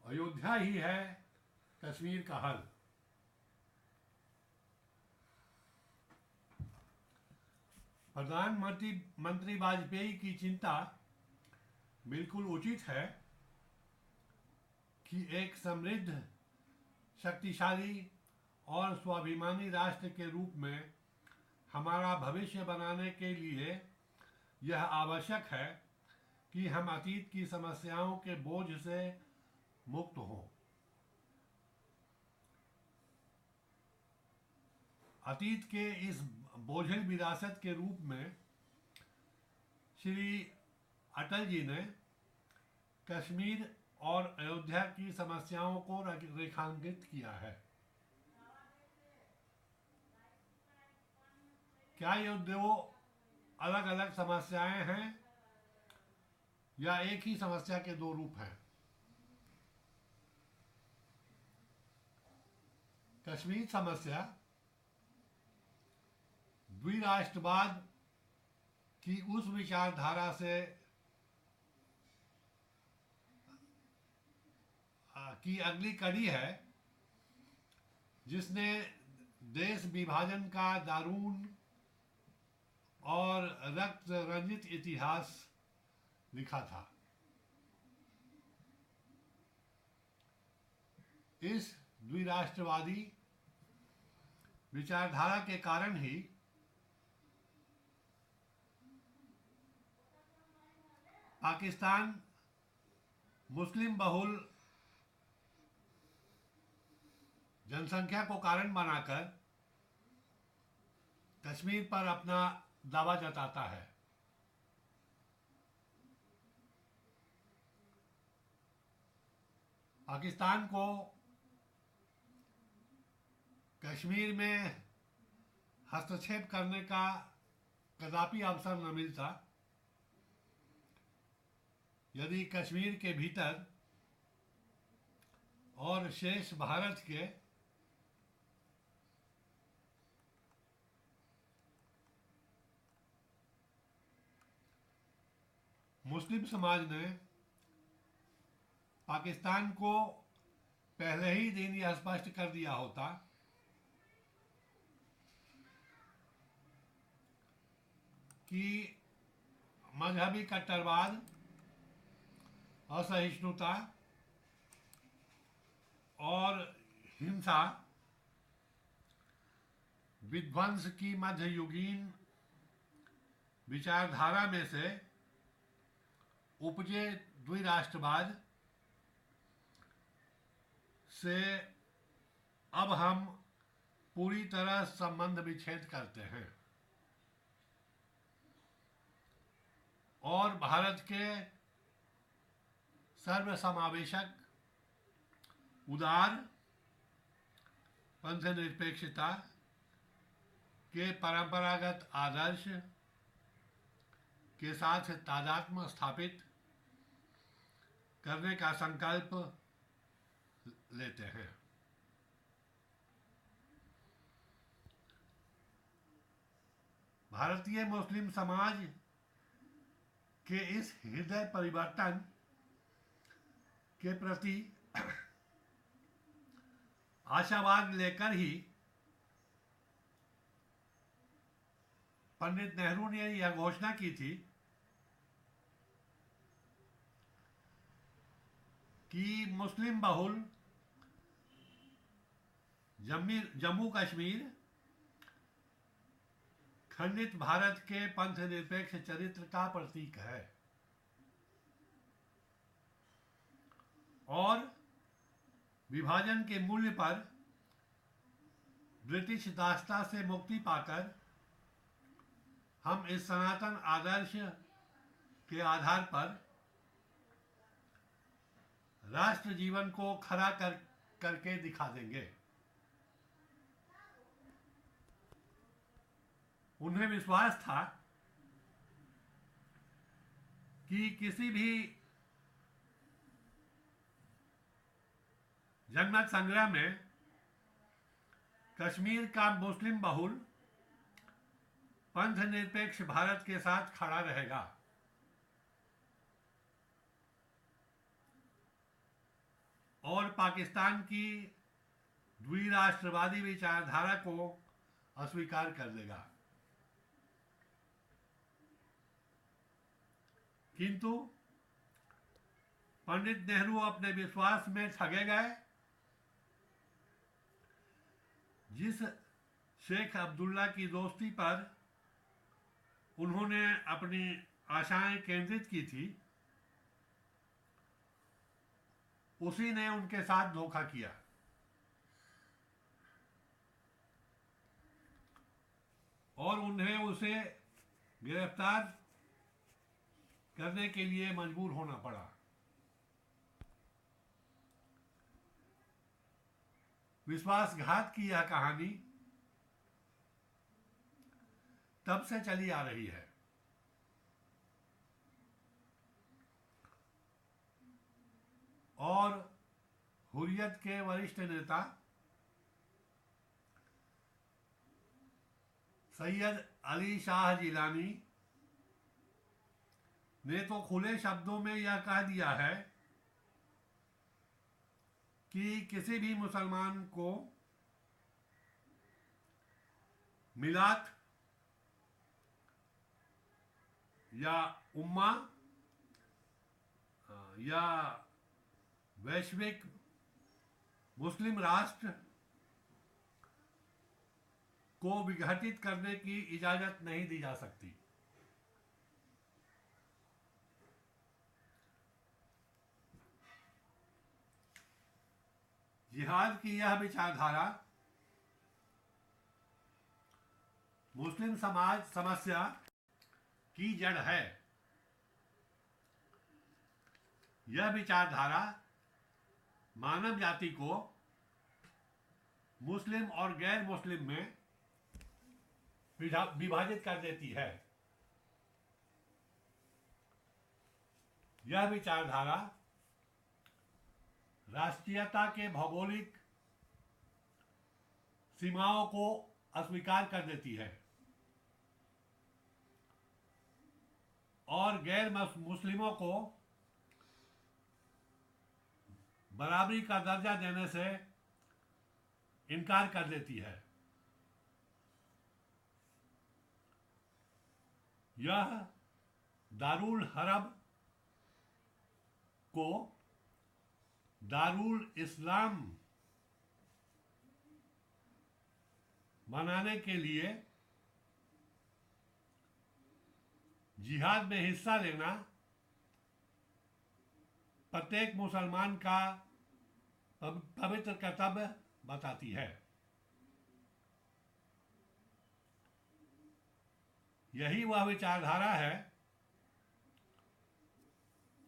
अयोध्या ही है कश्मीर का हल। प्रधानमंत्री वाजपेयी की चिंता बिल्कुल उचित है कि एक समृद्ध, शक्तिशाली और स्वाभिमानी राष्ट्र के रूप में हमारा भविष्य बनाने के लिए यह आवश्यक है कि हम अतीत की समस्याओं के बोझ से मुक्त हों। अतीत के इस बोझिल विरासत के रूप में श्री अटल जी ने कश्मीर और अयोध्या की समस्याओं को रेखांकित किया है। क्या ये दो अलग अलग समस्याएं हैं या एक ही समस्या के दो रूप हैं? कश्मीर समस्या द्विराष्ट्रवाद की उस विचारधारा से की अगली कड़ी है जिसने देश विभाजन का दारूण और रक्त रंजित इतिहास लिखा था। इस द्विराष्ट्रवादी विचारधारा के कारण ही पाकिस्तान मुस्लिम बहुल जनसंख्या को कारण बनाकर कश्मीर पर अपना दावा जताता है। पाकिस्तान को कश्मीर में हस्तक्षेप करने का कदापि अवसर न मिलता यदि कश्मीर के भीतर और शेष भारत के मुस्लिम समाज ने पाकिस्तान को पहले ही दिन यह स्पष्ट कर दिया होता कि मजहबी कट्टरवाद, असहिष्णुता और हिंसा विध्वंस की मध्ययुगीन विचारधारा में से उपजे द्विराष्ट्रवाद से अब हम पूरी तरह संबंध विच्छेद करते हैं और भारत के सर्वसमावेशक, उदार, पंथनिरपेक्षता के परंपरागत आदर्श के साथ तादात्म्य स्थापित करने का संकल्प लेते हैं। भारतीय मुस्लिम समाज के इस हृदय परिवर्तन के प्रति आशावाद लेकर ही पंडित नेहरू ने यह घोषणा की थी कि मुस्लिम बहुल जम्मू कश्मीर खंडित भारत के पंथ निरपेक्ष चरित्र का प्रतीक है और विभाजन के मूल्य पर ब्रिटिश दासता से मुक्ति पाकर हम इस सनातन आदर्श के आधार पर राष्ट्र जीवन को खरा करके दिखा देंगे। उन्हें विश्वास था कि किसी भी जनमत संग्रह में कश्मीर का मुस्लिम बहुल पंथ निरपेक्ष भारत के साथ खड़ा रहेगा और पाकिस्तान की द्विराष्ट्रवादी विचारधारा को अस्वीकार कर देगा। किंतु पंडित नेहरू अपने विश्वास में ठगे गए। जिस शेख अब्दुल्ला की दोस्ती पर उन्होंने अपनी आशाएं केंद्रित की थी, उसी ने उनके साथ धोखा किया और उन्हें उसे गिरफ्तार करने के लिए मजबूर होना पड़ा। विश्वासघात की यह कहानी तब से चली आ रही है। और हुर्रियत के वरिष्ठ नेता सैयद अली शाह जिलानी ने तो खुले शब्दों में यह कह दिया है कि किसी भी मुसलमान को मिलात या उम्मा या वैश्विक मुस्लिम राष्ट्र को विघटित करने की इजाजत नहीं दी जा सकती। जिहाद की यह विचारधारा मुस्लिम समाज समस्या की जड़ है। यह विचारधारा मानव जाति को मुस्लिम और गैर मुस्लिम में विभाजित कर देती है। यह विचारधारा राष्ट्रीयता के भौगोलिक सीमाओं को अस्वीकार कर देती है और गैर मुस्लिमों को बराबरी का दर्जा देने से इनकार कर देती है। यह दारुल हरब को दारुल इस्लाम बनाने के लिए जिहाद में हिस्सा लेना प्रत्येक मुसलमान का पवित्र कर्तव्य बताती है। यही वह विचारधारा है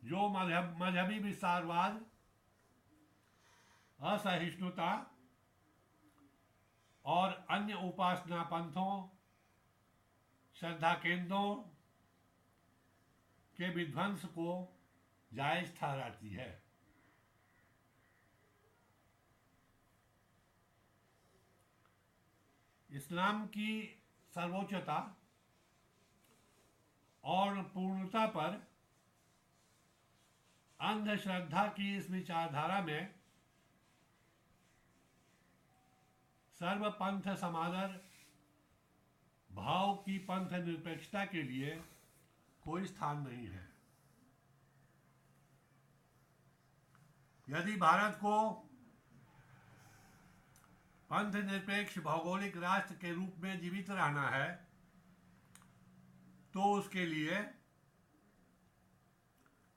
जो मजहबी विस्तारवाद, असहिष्णुता और अन्य उपासना पंथों, श्रद्धा केंद्रों के विध्वंस को जायज ठहराती है। इस्लाम की सर्वोच्चता और पूर्णता पर अंधश्रद्धा की इस विचारधारा में सर्वपंथ समादर भाव की पंथ निरपेक्षता के लिए कोई स्थान नहीं है। यदि भारत को पंथ निरपेक्ष भौगोलिक राष्ट्र के रूप में जीवित रहना है तो उसके लिए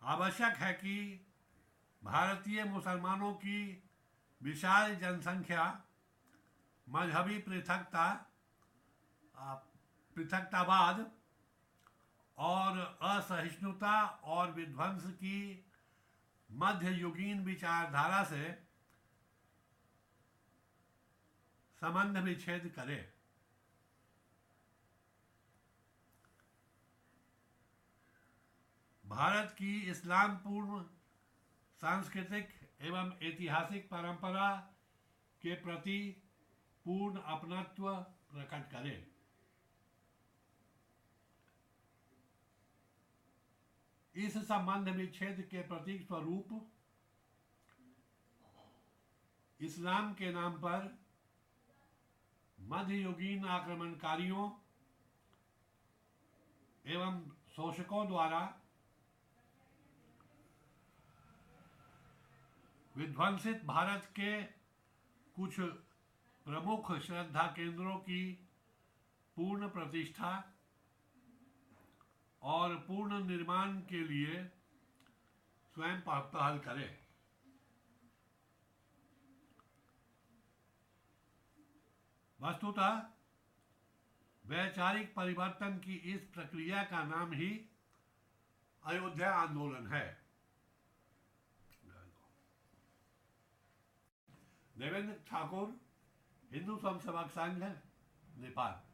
आवश्यक है कि भारतीय मुसलमानों की विशाल जनसंख्या मजहबी पृथकतावाद और असहिष्णुता और विध्वंस की मध्ययुगीन विचारधारा से संबंध विच्छेद करे। भारत की इस्लाम पूर्व सांस्कृतिक एवं ऐतिहासिक परंपरा के प्रति पूर्ण अपनत्व प्रकट करे। इस संबंध विच्छेद के प्रतीक स्वरूप इस्लाम के नाम पर मध्ययुगीन आक्रमणकारियों एवं शोषकों द्वारा विध्वंसित भारत के कुछ प्रमुख श्रद्धा केंद्रों की पूर्ण प्रतिष्ठा और पूर्ण निर्माण के लिए स्वयं पहल करें। वस्तुतः वैचारिक परिवर्तन की इस प्रक्रिया का नाम ही अयोध्या आंदोलन है। देवेंद्र ठाकुर, हिंदू स्वयं सेवक संघ, नेपाल।